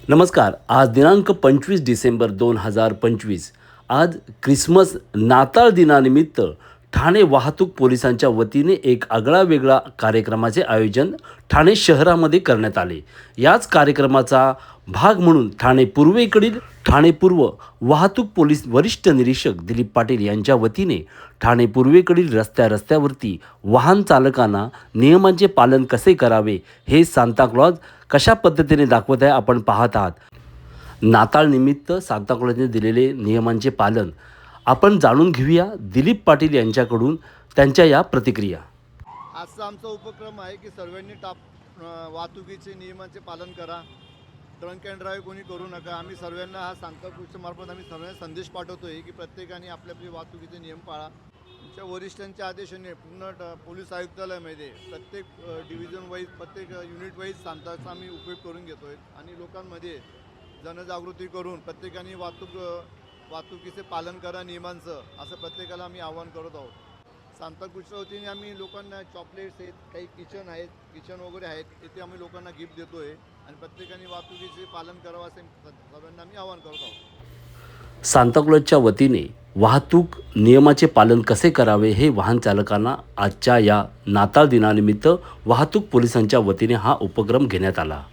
नमस्कार. आज दिनांक 25 डिसेंबर 2025. आज क्रिसमस नाताळ दिनानिमित्त ठाणे वाहतूक पोलिसांच्या वतीने एक आगळा-वेगळा कार्यक्रमाचे आयोजन ठाणे शहरामध्ये करण्यात आले. याच कार्यक्रमाचा भाग म्हणून ठाणे पूर्व वाहतूक पोलीस वरिष्ठ निरीक्षक दिलीप पाटील यांच्या वतीने ठाणे पूर्वेकडील रस्त्यावरती वाहन चालकांना नियमांचे पालन कसे करावे हे सांताक्लॉज कशा पद्धतीने दाखवत आहे आपण पाहत आहात. नाताळनिमित्त सांताक्लॉजने दिलेले नियमांचे पालन आपण जाणून घेऊया दिलीप पाटील यांच्याकडून त्यांच्या या प्रतिक्रिया. आजचा आमचा उपक्रम आहे की सर्वांनी वाहतुकीचे नियमांचे पालन करा. ड्रंक अँड ड्राईव्ह कोणी करू नका. आम्ही सर्वांना हा सांताक्रूजमार्फत आम्ही सर्वांना संदेश पाठवतोय की प्रत्येकाने आपले आपले वाहतुकीचे नियम पाळा. आमच्या वरिष्ठांच्या आदेशाने पूर्ण पोलीस आयुक्तालयामध्ये प्रत्येक डिव्हिजन वाईज प्रत्येक युनिट वाईज सांताचा आम्ही उपयोग करून घेतोय आणि लोकांमध्ये जनजागृती करून प्रत्येकाने वाहतुकीचे पालन करा नियमांचं, असं प्रत्येकाला आम्ही आवाहन करत आहोत. सांताक्रूजच्या वतीने आम्ही लोकांना चॉकलेट्स आहेत, काही किचन वगैरे आहेत, इथे आम्ही लोकांना गिफ्ट देतोय आणि प्रत्येकाने वाहतुकीचे पालन करावं असे सर्वांना आम्ही आवाहन करत आहोत. सांताक्लॉजच्या वतीने वाहतूक नियमाचे पालन कसे करावे हे वाहन चालकांना आजच्या या नाताळ दिनानिमित्त वाहतूक पोलिसांच्या वतीने हा उपक्रम घेण्यात आला.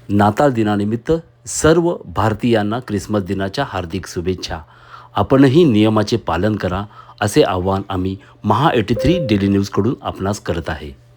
नाताळ दिनानिमित्त सर्व भारतीयांना क्रिसमस दिनाच्या हार्दिक शुभेच्छा. आपणही नियमाचे पालन करा असे आवाहन आम्ही महा 83 डेली न्यूजकडून आपणास करत आहे.